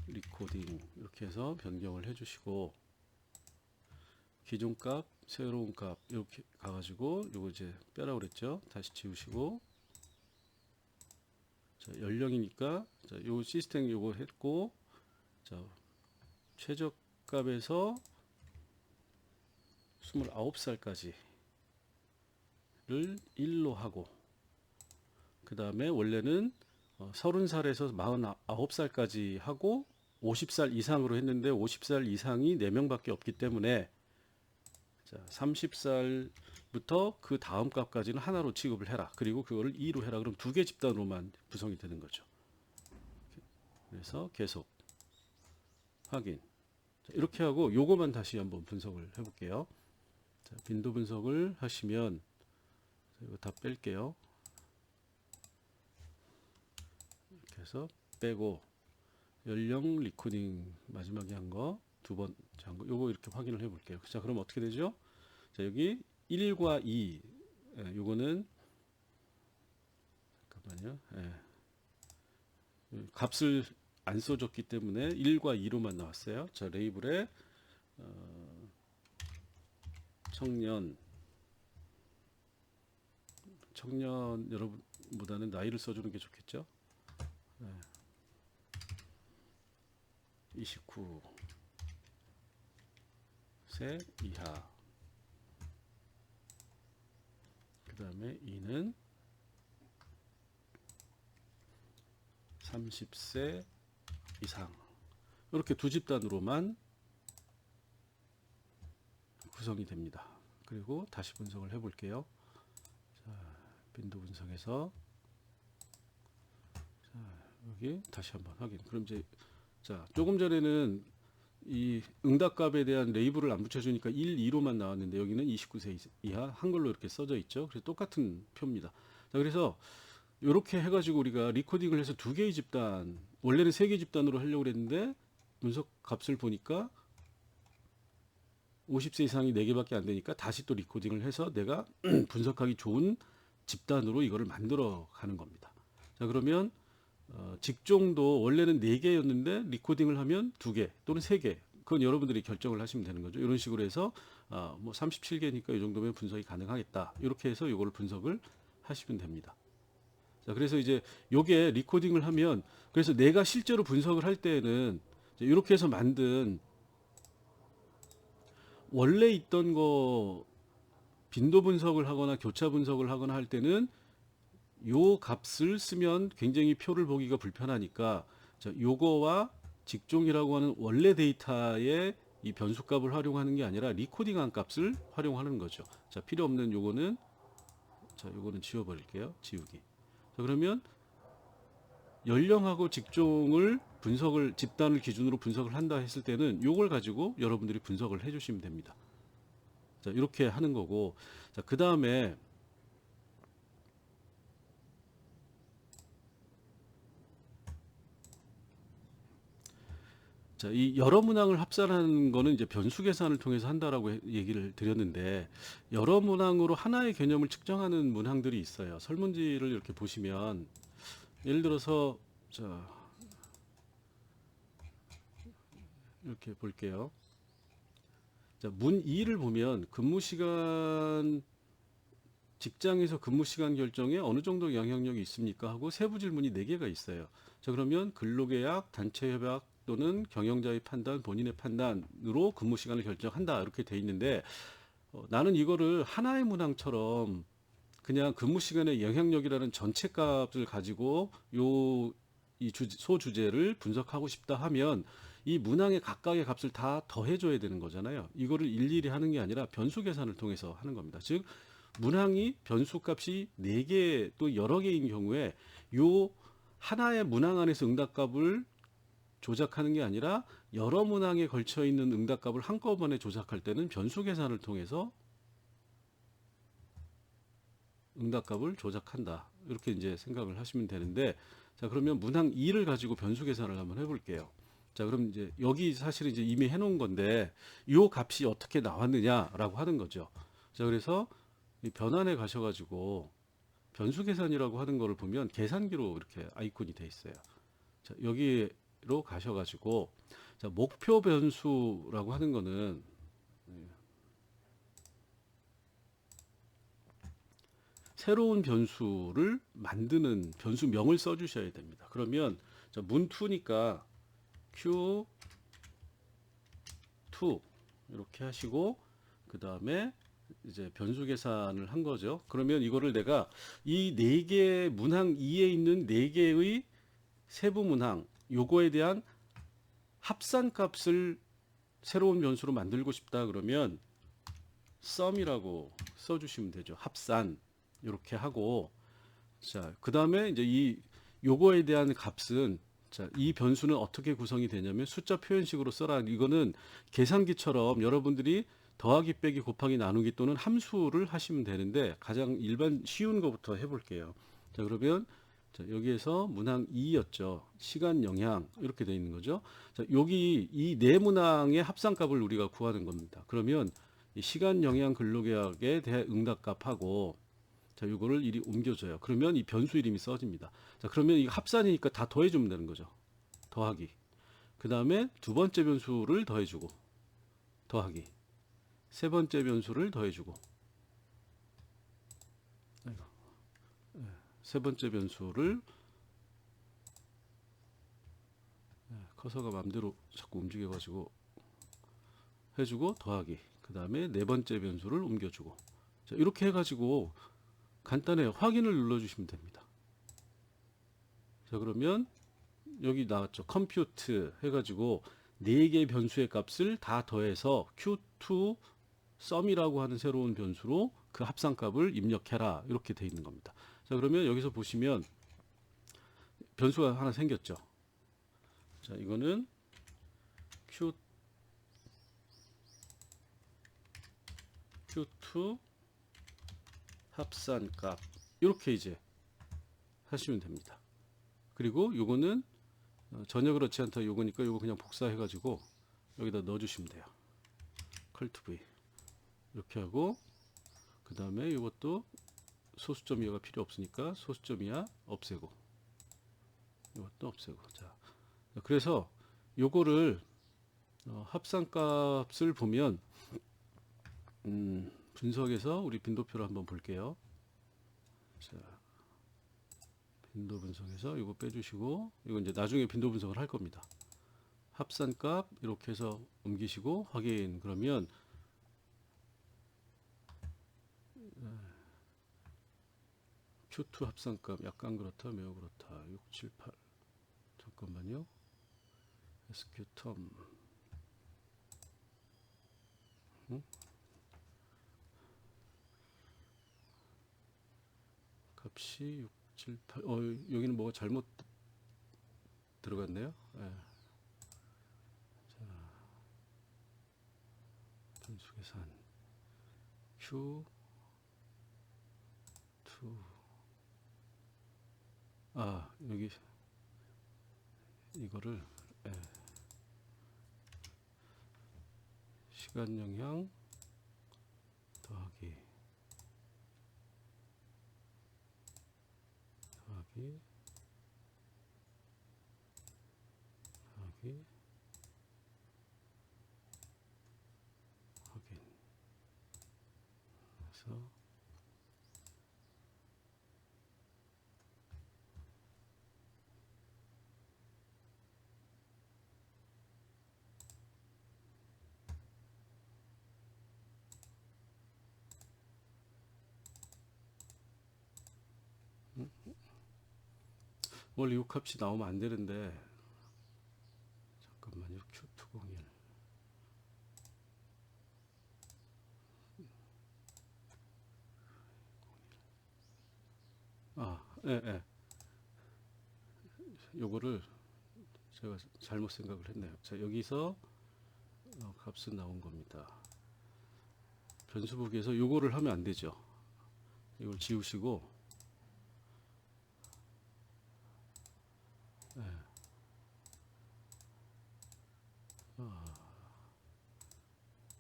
리코딩 이렇게 해서 변경을 해주시고 기존 값, 새로운 값 이렇게 가가지고 요거 이제 빼라고 그랬죠. 다시 지우시고 자, 연령이니까 자, 요 시스템 요거 했고 자, 최저값에서 29살까지를 1로 하고 그 다음에 원래는 30살에서 49살까지 하고 50살 이상으로 했는데 50살 이상이 4명밖에 없기 때문에 자, 30살부터 그 다음 값까지는 하나로 취급을 해라. 그리고 그거를 2로 해라. 그럼 2개 집단으로만 구성이 되는 거죠. 그래서 계속 확인. 자, 이렇게 하고 요거만 다시 한번 분석을 해볼게요. 자, 빈도 분석을 하시면 이거 다 뺄게요. 이렇게 해서 빼고 연령 리코딩 마지막에 한 거 두 번 한 거 요거 이렇게 확인을 해볼게요. 자, 그럼 어떻게 되죠? 자, 여기 1과 2 요거는 잠깐만요. 값을 안 써줬기 때문에 1과 2로만 나왔어요. 자, 레이블에 청년 여러분보다는 나이를 써주는 게 좋겠죠. 29세 이하. 그 다음에 2는 30세 이상. 이렇게 두 집단으로만 구성이 됩니다. 그리고 다시 분석을 해 볼게요. 자, 빈도 분석에서 자, 여기 다시 한번 확인. 그럼 이제 자, 조금 전에는 이 응답값에 대한 레이블을 안 붙여주니까 1, 2로만 나왔는데 여기는 29세 이하 한글로 이렇게 써져 있죠. 그래서 똑같은 표입니다. 자, 그래서 이렇게 해가지고 우리가 리코딩을 해서 두 개의 집단, 원래는 세 개의 집단으로 하려고 했는데 분석 값을 보니까 50세 이상이 4개밖에 안 되니까 다시 또 리코딩을 해서 내가 분석하기 좋은 집단으로 이거를 만들어 가는 겁니다. 자, 그러면 직종도 원래는 4개였는데 리코딩을 하면 2개 또는 3개. 그건 여러분들이 결정을 하시면 되는 거죠. 이런 식으로 해서 뭐 37개니까 이 정도면 분석이 가능하겠다. 이렇게 해서 이거를 분석을 하시면 됩니다. 자, 그래서 이제 요게 리코딩을 하면 그래서 내가 실제로 분석을 할 때에는 이렇게 해서 만든 원래 있던 거 빈도 분석을 하거나 교차 분석을 하거나 할 때는 요 값을 쓰면 굉장히 표를 보기가 불편하니까 자, 요거와 직종이라고 하는 원래 데이터의 이 변수값을 활용하는 게 아니라 리코딩한 값을 활용하는 거죠. 자, 필요 없는 요거는 자, 요거는 지워 버릴게요. 지우기. 자, 그러면 연령하고 직종을 분석을 집단을 기준으로 분석을 한다 했을 때는 요걸 가지고 여러분들이 분석을 해 주시면 됩니다. 자, 이렇게 하는 거고. 자, 그다음에 자, 이 여러 문항을 합산하는 거는 이제 변수 계산을 통해서 한다라고 얘기를 드렸는데 여러 문항으로 하나의 개념을 측정하는 문항들이 있어요. 설문지를 이렇게 보시면 예를 들어서 자, 이렇게 볼게요. 자, 문 2를 보면 근무 시간 직장에서 근무 시간 결정에 어느 정도 영향력이 있습니까? 하고 세부 질문이 4개가 있어요. 자, 그러면 근로계약, 단체 협약 또는 경영자의 판단, 본인의 판단으로 근무 시간을 결정한다. 이렇게 돼 있는데 나는 이거를 하나의 문항처럼 그냥 근무 시간의 영향력이라는 전체 값을 가지고 이 소주제를 분석하고 싶다 하면 이 문항의 각각의 값을 다 더해줘야 되는 거잖아요. 이거를 일일이 하는 게 아니라 변수 계산을 통해서 하는 겁니다. 즉 문항이 변수값이 4개 또 여러 개인 경우에 요 하나의 문항 안에서 응답값을 조작하는 게 아니라 여러 문항에 걸쳐 있는 응답값을 한꺼번에 조작할 때는 변수 계산을 통해서 응답값을 조작한다. 이렇게 이제 생각을 하시면 되는데 자, 그러면 문항 2를 가지고 변수 계산을 한번 해볼게요. 자, 그럼 이제 여기 사실은 이제 이미 해놓은 건데 요 값이 어떻게 나왔느냐라고 하는 거죠. 자, 그래서 이 변환에 가셔가지고 변수 계산이라고 하는 거를 보면 계산기로 이렇게 아이콘이 돼 있어요. 자, 여기로 가셔가지고 자, 목표 변수라고 하는 거는 새로운 변수를 만드는 변수명을 써주셔야 됩니다. 그러면 자, 문2니까 Q2 이렇게 하시고 그 다음에 이제 변수 계산을 한 거죠. 그러면 이거를 내가 이 4개 문항 2에 있는 4개의 세부 문항 요거에 대한 합산 값을 새로운 변수로 만들고 싶다 그러면 sum이라고 써주시면 되죠. 합산 이렇게 하고 자, 그 다음에 이제 이 요거에 대한 값은 자, 이 변수는 어떻게 구성이 되냐면 숫자 표현식으로 써라. 이거는 계산기처럼 여러분들이 더하기 빼기 곱하기 나누기 또는 함수를 하시면 되는데 가장 일반 쉬운 거부터 해볼게요. 자, 그러면 자, 여기에서 문항 2였죠. 시간 영향 이렇게 되어 있는 거죠. 자, 여기 이 네 문항의 합산값을 우리가 구하는 겁니다. 그러면 이 시간 영향 근로계약에 대해 응답값하고 자, 이거를 이리 옮겨줘요. 그러면 이 변수 이름이 써집니다. 자, 그러면 이거 합산이니까 다 더해주면 되는 거죠. 더하기. 그 다음에 두 번째 변수를 더해주고, 더하기. 세 번째 변수를 더해주고, 세 번째 변수를 커서가 맘대로 자꾸 움직여가지고 해주고, 더하기. 그 다음에 네 번째 변수를 옮겨주고. 자, 이렇게 해가지고 간단해요. 확인을 눌러주시면 됩니다. 자, 그러면 여기 나왔죠. 컴퓨트 해가지고 4개의 변수의 값을 다 더해서 Q2 sum이라고 하는 새로운 변수로 그 합산값을 입력해라. 이렇게 돼 있는 겁니다. 자, 그러면 여기서 보시면 변수가 하나 생겼죠. 자, 이거는 Q2 합산값 이렇게 이제 하시면 됩니다. 그리고 요거는 전혀 그렇지 않다 요거니까 요거 그냥 복사해 가지고 여기다 넣어 주시면 돼요. 컬트 V 이렇게 하고 그 다음에 이것도 소수점 이하가 필요 없으니까 소수점 이하 없애고 이것도 없애고. 자, 그래서 요거를 합산값을 보면 분석에서 우리 빈도표를 한번 볼게요. 자, 빈도 분석에서 이거 빼주시고 이거 이제 나중에 빈도 분석을 할 겁니다. 합산값 이렇게 해서 옮기시고 확인. 그러면 Q2 합산값 약간 그렇다 매우 그렇다 6, 7, 8 잠깐만요. SQ 텀 값이 6, 7, 8 여기는 뭐가 잘못 들어갔네요. 네. 자, 변수 계산 Q2 여기 이거를 시간 영향 더하기 더하기 확인 그래서 원래 이 값이 나오면 안 되는데 잠깐만요. Q201 예. 요거를 제가 잘못 생각을 했네요. 자, 여기서 값은 나온 겁니다. 변수북에서 요거를 하면 안 되죠. 이걸 지우시고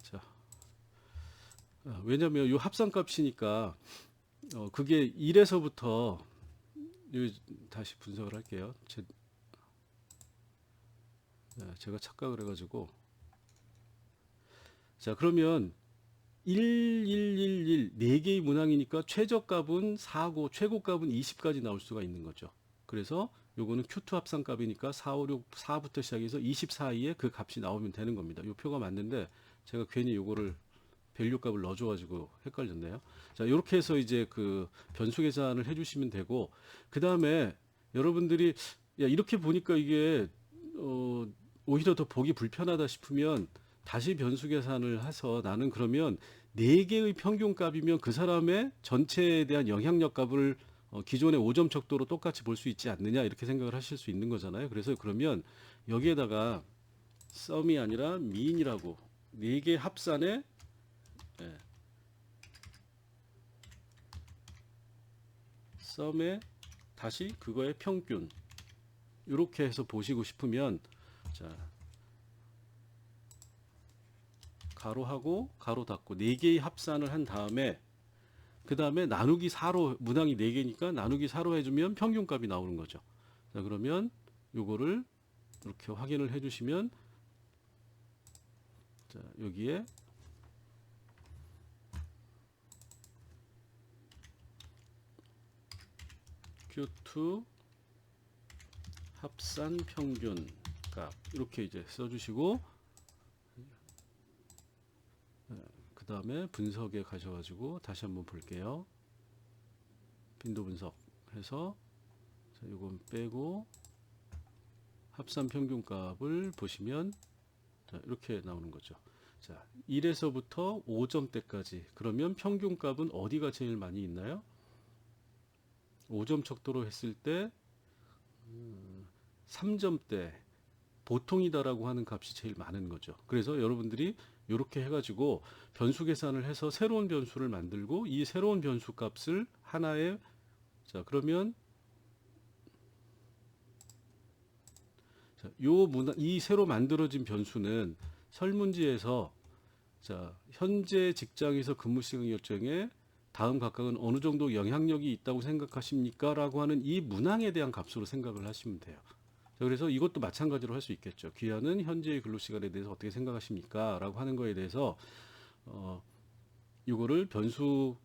자, 왜냐면 요 합산값이니까 그게 1에서부터 다시 분석을 할게요. 제가 착각을 해가지고 자, 그러면 1111 4개의 문항이니까 최저값은 4고 최고값은 20까지 나올 수가 있는 거죠. 그래서 요거는 Q2 합산값이니까 4, 5, 6, 4부터 시작해서 20 사이에 그 값이 나오면 되는 겁니다. 요 표가 맞는데 제가 괜히 요거를 밸류 값을 넣어줘가지고 헷갈렸네요. 자, 이렇게 해서 이제 그 변수 계산을 해주시면 되고, 그 다음에 여러분들이 야, 이렇게 보니까 이게 오히려 더 보기 불편하다 싶으면 다시 변수 계산을 해서 나는 그러면 4개의 평균 값이면 그 사람의 전체에 대한 영향력 값을 기존의 5점 척도로 똑같이 볼 수 있지 않느냐 이렇게 생각을 하실 수 있는 거잖아요. 그래서 그러면 여기에다가 썸이 아니라 mean이라고 4개 합산에 예, 썸에 다시 그거의 평균 이렇게 해서 보시고 싶으면 자 가로하고 가로 닫고 4개의 합산을 한 다음에 그 다음에 나누기 4로 문항이 4개니까 나누기 4로 해주면 평균값이 나오는 거죠. 자 그러면 요거를 이렇게 확인을 해주시면 자 여기에 Q2 합산 평균 값 이렇게 이제 써주시고 그 다음에 분석에 가셔가지고 다시 한번 볼게요. 빈도 분석해서 자, 이건 빼고 합산 평균 값을 보시면 자, 이렇게 나오는 거죠. 자, 1에서부터 5점대까지 그러면 평균 값은 어디가 제일 많이 있나요? 5점 척도로 했을 때 3점대 보통이다라고 하는 값이 제일 많은 거죠. 그래서 여러분들이 이렇게 해가지고 변수 계산을 해서 새로운 변수를 만들고 이 새로운 변수 값을 하나의 자 그러면 자, 이 새로 만들어진 변수는 설문지에서 자 현재 직장에서 근무 시간 결정에 다음 각각은 어느 정도 영향력이 있다고 생각하십니까? 라고 하는 이 문항에 대한 값으로 생각을 하시면 돼요. 자, 그래서 이것도 마찬가지로 할 수 있겠죠. 귀하는 현재의 근로시간에 대해서 어떻게 생각하십니까? 라고 하는 거에 대해서 이거를 변수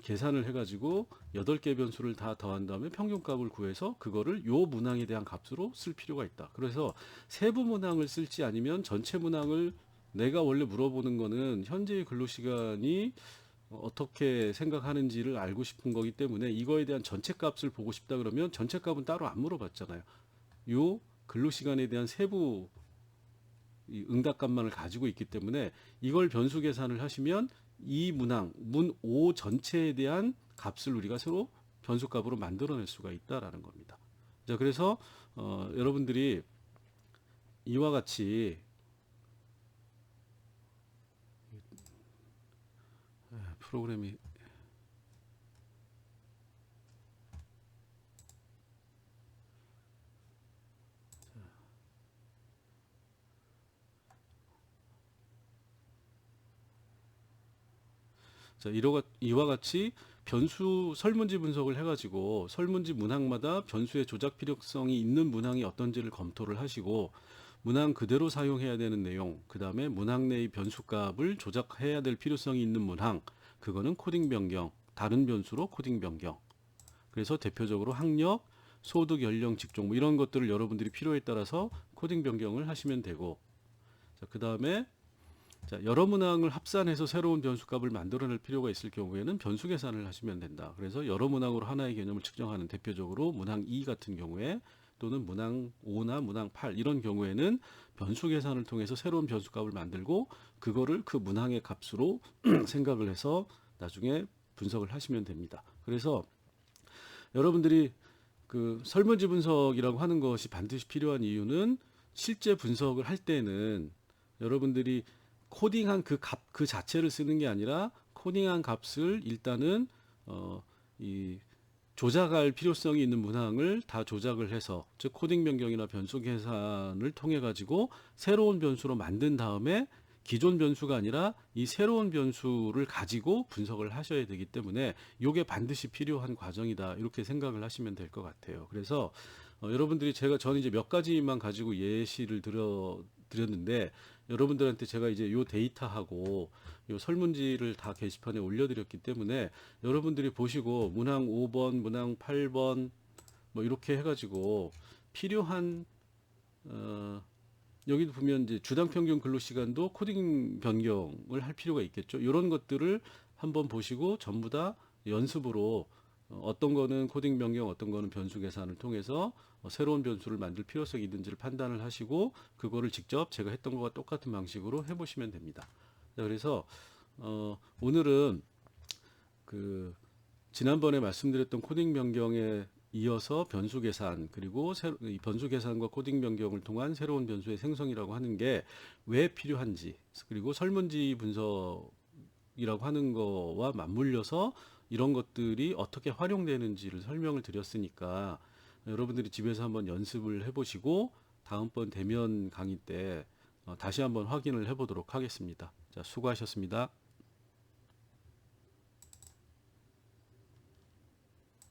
계산을 해가지고 8개 변수를 다 더한 다음에 평균값을 구해서 그거를 요 문항에 대한 값으로 쓸 필요가 있다. 그래서 세부 문항을 쓸지 아니면 전체 문항을 내가 원래 물어보는 거는 현재의 근로시간이 어떻게 생각하는지를 알고 싶은 거기 때문에 이거에 대한 전체 값을 보고 싶다 그러면 전체 값은 따로 안 물어봤잖아요. 요 근로시간에 대한 세부 응답값만을 가지고 있기 때문에 이걸 변수 계산을 하시면 이 문항, 문 5 전체에 대한 값을 우리가 새로 변수값으로 만들어낼 수가 있다라는 겁니다. 자, 그래서 여러분들이 이와 같이 프로그램이 자, 이와 같이 변수 설문지 분석을 해가지고 설문지 문항마다 변수의 조작 필요성이 있는 문항이 어떤지를 검토를 하시고 문항 그대로 사용해야 되는 내용, 그 다음에 문항 내의 변수값을 조작해야 될 필요성이 있는 문항, 그거는 코딩 변경, 다른 변수로 코딩 변경. 그래서 대표적으로 학력, 소득, 연령, 직종 뭐 이런 것들을 여러분들이 필요에 따라서 코딩 변경을 하시면 되고, 자, 그 다음에 자, 여러 문항을 합산해서 새로운 변수값을 만들어낼 필요가 있을 경우에는 변수 계산을 하시면 된다. 그래서 여러 문항으로 하나의 개념을 측정하는 대표적으로 문항 2 같은 경우에 또는 문항 5나 문항 8 이런 경우에는 변수 계산을 통해서 새로운 변수값을 만들고 그거를 그 문항의 값으로 생각을 해서 나중에 분석을 하시면 됩니다. 그래서 여러분들이 그 설문지 분석이라고 하는 것이 반드시 필요한 이유는 실제 분석을 할 때는 여러분들이 코딩한 그 값 그 자체를 쓰는 게 아니라 코딩한 값을 일단은 이 조작할 필요성이 있는 문항을 다 조작을 해서 즉 코딩 변경이나 변수 계산을 통해 가지고 새로운 변수로 만든 다음에 기존 변수가 아니라 이 새로운 변수를 가지고 분석을 하셔야 되기 때문에 이게 반드시 필요한 과정이다 이렇게 생각을 하시면 될 것 같아요. 그래서 여러분들이 저는 이제 몇 가지만 가지고 예시를 드렸는데 여러분들한테 제가 이제 요 데이터하고 요 설문지를 다 게시판에 올려드렸기 때문에 여러분들이 보시고 문항 5번, 문항 8번 뭐 이렇게 해가지고 필요한 여기도 보면 이제 주당 평균 근로 시간도 코딩 변경을 할 필요가 있겠죠. 이런 것들을 한번 보시고 전부 다 연습으로 어떤 거는 코딩 변경, 어떤 거는 변수 계산을 통해서 새로운 변수를 만들 필요성이 있는지를 판단을 하시고 그거를 직접 제가 했던 것과 똑같은 방식으로 해보시면 됩니다. 자, 그래서 오늘은 그 지난번에 말씀드렸던 코딩 변경에 이어서 변수 계산 그리고 이 변수 계산과 코딩 변경을 통한 새로운 변수의 생성이라고 하는 게 왜 필요한지 그리고 설문지 분석이라고 하는 거와 맞물려서 이런 것들이 어떻게 활용되는지를 설명을 드렸으니까 여러분들이 집에서 한번 연습을 해보시고 다음번 대면 강의 때 다시 한번 확인을 해보도록 하겠습니다. 자, 수고하셨습니다.